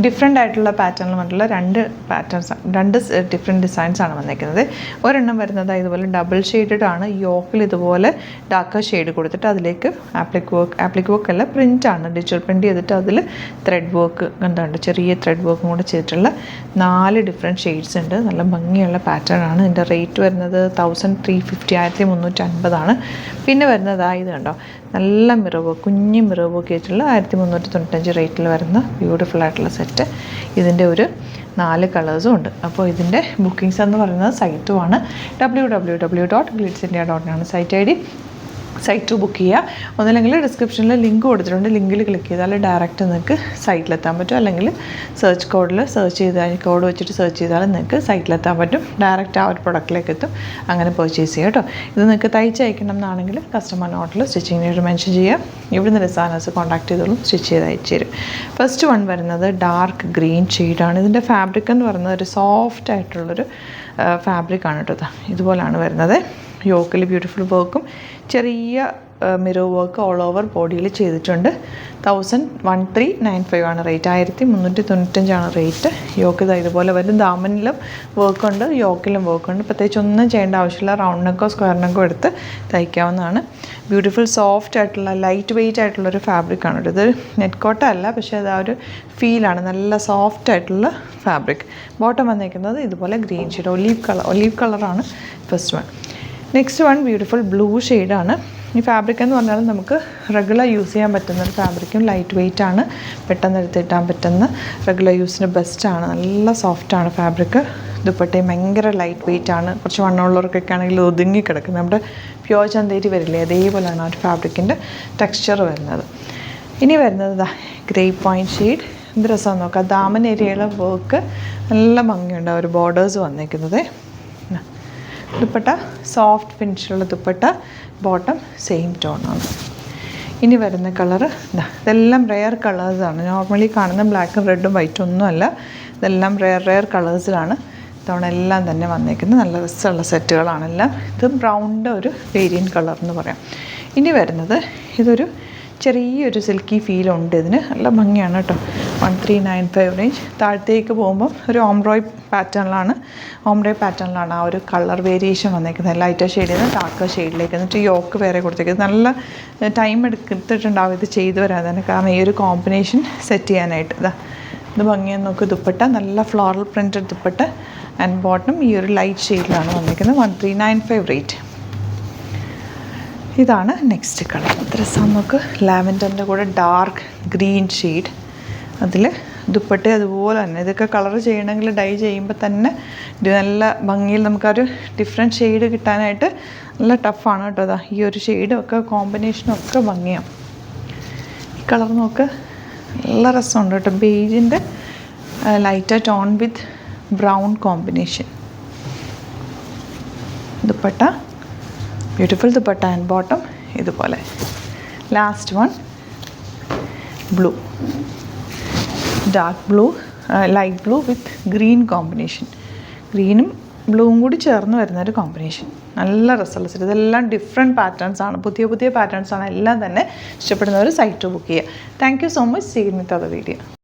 Different ആയിട്ടുള്ള പാറ്റേണിൽ വന്നിട്ടുള്ള രണ്ട് ഡിഫറെൻറ്റ് ഡിസൈൻസാണ് വന്നിരിക്കുന്നത്. ഒരെണ്ണം വരുന്നത് ഇതുപോലെ ഡബിൾ ഷെയ്ഡഡ് ആണ്. യോക്കിൽ ഇതുപോലെ ഡാർക്ക് ഷെയ്ഡ് കൊടുത്തിട്ട് അതിലേക്ക് ആപ്ലിക് വർക്ക് അല്ല, പ്രിൻ്റാണ്, ഡിജിറ്റൽ പ്രിൻ്റ് ചെയ്തിട്ട് അതിൽ ത്രെഡ് വർക്ക് എന്താണ് ചെറിയ ത്രെഡ് വർക്കും കൂടെ ചെയ്തിട്ടുള്ള 4 ഡിഫറെൻറ്റ് ഷെയ്ഡ്സ് ഉണ്ട്. നല്ല ഭംഗിയുള്ള പാറ്റേൺ ആണ്. ഇതിൻ്റെ റേറ്റ് വരുന്നത് 1350 1350 പിന്നെ വരുന്നത് ഇത് കണ്ടോ, നല്ല മിറവ്, കുഞ്ഞ് മിറവ് ഒക്കെ ആയിട്ടുള്ള 1395 റേറ്റിൽ വരുന്ന ബ്യൂട്ടിഫുൾ ആയിട്ടുള്ള സെറ്റ്. ഇതിൻ്റെ ഒരു 4 കളേഴ്സും ഉണ്ട്. അപ്പോൾ ഇതിൻ്റെ ബുക്കിംഗ്സ് എന്ന് പറയുന്നത് സൈറ്റുമാണ് www.glitzindia.in ആണ് സൈറ്റ് ID. സൈറ്റ് ബുക്ക് ചെയ്യുക. ഒന്നല്ലെങ്കിൽ ഡിസ്ക്രിപ്ഷനിൽ ലിങ്ക് കൊടുത്തിട്ടുണ്ട്, ലിങ്കിൽ ക്ലിക്ക് ചെയ്താൽ ഡയറക്റ്റ് നിങ്ങൾക്ക് സൈറ്റിലെത്താൻ പറ്റും. അല്ലെങ്കിൽ സെർച്ച് കോഡ് വെച്ചിട്ട് സെർച്ച് ചെയ്താൽ നിങ്ങൾക്ക് സൈറ്റിലെത്താൻ പറ്റും. ഡയറക്റ്റ് ആ ഒരു പ്രൊഡക്റ്റിലേക്ക് എത്തും. അങ്ങനെ പർച്ചേസ് ചെയ്യുക കേട്ടോ. ഇത് നിങ്ങൾക്ക് തയ്ച്ച് അയക്കണം എന്നാണെങ്കിൽ കസ്റ്റമർ നോട്ടിൽ സ്റ്റിച്ചിങ് റേറ്റ് മെൻഷൻ ചെയ്യുക. ഇവിടുന്ന് ഡിസൈനേഴ്സ് കോൺടാക്ട് ചെയ്തോളും, സ്റ്റിച്ച് ചെയ്ത് അയച്ചു തരും. ഫസ്റ്റ് വൺ വരുന്നത് ഡാർക്ക് ഗ്രീൻ ഷെയ്ഡാണ്. ഇതിൻ്റെ ഫാബ്രിക് എന്ന് പറയുന്നത് ഒരു സോഫ്റ്റ് ആയിട്ടുള്ളൊരു ഫാബ്രിക്കാണ് കേട്ടോ. ഇതുപോലാണ് വരുന്നത്. യോക്കിൽ ബ്യൂട്ടിഫുൾ വർക്കും ചെറിയ മിറർ വർക്ക് ഓൾ ഓവർ ബോഡിയിൽ ചെയ്തിട്ടുണ്ട്. 1395 ആണ് റേറ്റ്. 1395 റേറ്റ്. യോക്ക് ഇതുപോലെ വരും. ദാമനിലും വർക്കുണ്ട്, യോക്കിലും വർക്കുണ്ട്. പ്രത്യേകിച്ച് ഒന്നും ചെയ്യേണ്ട ആവശ്യമില്ല. റൗണ്ട് നെക്കോ സ്ക്വയർ നെക്കോ എടുത്ത് തയ്ക്കാവുന്നതാണ്. ബ്യൂട്ടിഫുൾ സോഫ്റ്റ് ആയിട്ടുള്ള ലൈറ്റ് വെയ്റ്റ് ആയിട്ടുള്ളൊരു ഫാബ്രിക്കാണ്. ഇത് നെറ്റ് കോട്ട അല്ല, പക്ഷേ അത് ആ ഒരു ഫീലാണ്. നല്ല സോഫ്റ്റ് ആയിട്ടുള്ള ഫാബ്രിക്. ബോട്ടം വന്നിരിക്കുന്നത് ഇതുപോലെ ഗ്രീൻ ഷെയ്ഡ്, ഒലീവ് കളറാണ് first one. Next one beautiful blue ഷെയ്ഡാണ്. ഈ ഫാബ്രിക് എന്ന് പറഞ്ഞാൽ നമുക്ക് റെഗുലർ യൂസ് ചെയ്യാൻ പറ്റുന്ന ഒരു ഫാബ്രിക്കും ലൈറ്റ് വെയ്റ്റ് ആണ്. പെട്ടെന്ന് എടുത്തിട്ടാൻ പറ്റുന്ന റെഗുലർ യൂസിന് ബെസ്റ്റാണ്. നല്ല സോഫ്റ്റാണ് ഫാബ്രിക്. ദുപ്പട്ടയും ഭയങ്കര ലൈറ്റ് വെയ്റ്റ് ആണ്. കുറച്ച് വണ്ണമുള്ളവർക്കൊക്കെ ആണെങ്കിൽ ഒതുങ്ങി കിടക്കും. നമ്മുടെ പ്യോർ ചന്തേരി വരില്ലേ, അതേപോലെയാണ് ആ ഒരു ഫാബ്രിക്കിൻ്റെ ടെക്സ്ചർ വരുന്നത്. ഇനി വരുന്നത് ഗ്രേ പോയിൻറ്റ് ഷെയ്ഡ്. എന്ത് രസമാണ് നോക്കാം. ദാമൻ ഏരിയയിലെ വർക്ക് നല്ല ഭംഗിയുണ്ട്. ആ ഒരു ബോർഡേഴ്സ് വന്നിരിക്കുന്നത്. ദുപ്പട്ട സോഫ്റ്റ് ഫിനിഷിലുള്ള ദുപ്പട്ട. ബോട്ടം സെയിം ടോണാണ്. ഇനി വരുന്ന കളറ് ഇതെല്ലാം റെയർ കളേഴ്സാണ്. നോർമലി കാണുന്ന ബ്ലാക്കും റെഡും വൈറ്റും ഒന്നുമല്ല. ഇതെല്ലാം റെയർ കളേഴ്സിലാണ് ഇത്തവണ എല്ലാം തന്നെ വന്നേക്കുന്നത്. നല്ല രസമുള്ള സെറ്റുകളാണ് എല്ലാം. ഇത് ബ്രൗണിൻ്റെ ഒരു വേരിയൻറ്റ് കളർ എന്ന് പറയാം. ഇനി വരുന്നത് ഇതൊരു ചെറിയൊരു സിൽക്കി ഫീലുണ്ട് ഇതിന്. നല്ല ഭംഗിയാണ് കേട്ടോ. 1395 റേഞ്ച്. താഴത്തേക്ക് പോകുമ്പം ഒരു ഓംബ്രോയ് പാറ്റേണിലാണ് ആ ഒരു കളർ വേരിയേഷൻ വന്നേക്കുന്നത്. ലൈറ്റർ ഷെയ്ഡിൽ നിന്ന് ഡാർക്കർ ഷെയ്ഡിലേക്ക്. എന്നിട്ട് യോക്ക് വേറെ കൊടുത്തേക്കുന്നത്. നല്ല ടൈം എടുത്തിട്ടുണ്ടാവും ഇത് ചെയ്തു വരാൻ തന്നെ. കാരണം ഈ ഒരു കോമ്പിനേഷൻ സെറ്റ് ചെയ്യാനായിട്ട്. ഇത് ഭംഗിയെന്ന് നോക്ക്. ദുപ്പട്ട നല്ല floral printed dupatta. And bottom ഈ ഒരു ലൈറ്റ് ഷെയ്ഡിലാണ് വന്നിരിക്കുന്നത്. 1395 റേറ്റ്. ഇതാണ് നെക്സ്റ്റ് കളർ. രസം നമുക്ക് ലാവൻഡറിൻ്റെ കൂടെ ഡാർക്ക് ഗ്രീൻ ഷെയ്ഡ്. അതിൽ ദുപ്പട്ട അതുപോലെ തന്നെ. ഇതൊക്കെ കളർ ചെയ്യണമെങ്കിൽ ഡൈ ചെയ്യുമ്പോൾ തന്നെ നല്ല ഭംഗിയിൽ നമുക്കൊരു ഡിഫറെൻറ്റ് ഷെയ്ഡ് കിട്ടാനായിട്ട് നല്ല ടഫാണ് കേട്ടോ. ഈ ഒരു ഷെയ്ഡും ഒക്കെ കോമ്പിനേഷനും ഒക്കെ ഭംഗിയാണ്. ഈ കളർ നോക്ക്, നല്ല രസമുണ്ട് കേട്ടോ. ബേജിൻ്റെ lighter tone with brown combination. Dupatta beautiful dupatta and bottom ഇതുപോലെ. Last one blue, dark blue, light blue with green combination. ഗ്രീനും ബ്ലൂവും കൂടി ചേർന്ന് വരുന്നൊരു കോമ്പിനേഷൻ. നല്ല രസമുള്ള സെറ്റ്. ഇതെല്ലാം ഡിഫറെൻറ്റ് പാറ്റേൺസാണ്, പുതിയ പാറ്റേൺസാണ്. എല്ലാം തന്നെ ഇഷ്ടപ്പെടുന്നവർ സൈറ്റ് ബുക്ക് ചെയ്യുക. Thank you so much. See you with other video.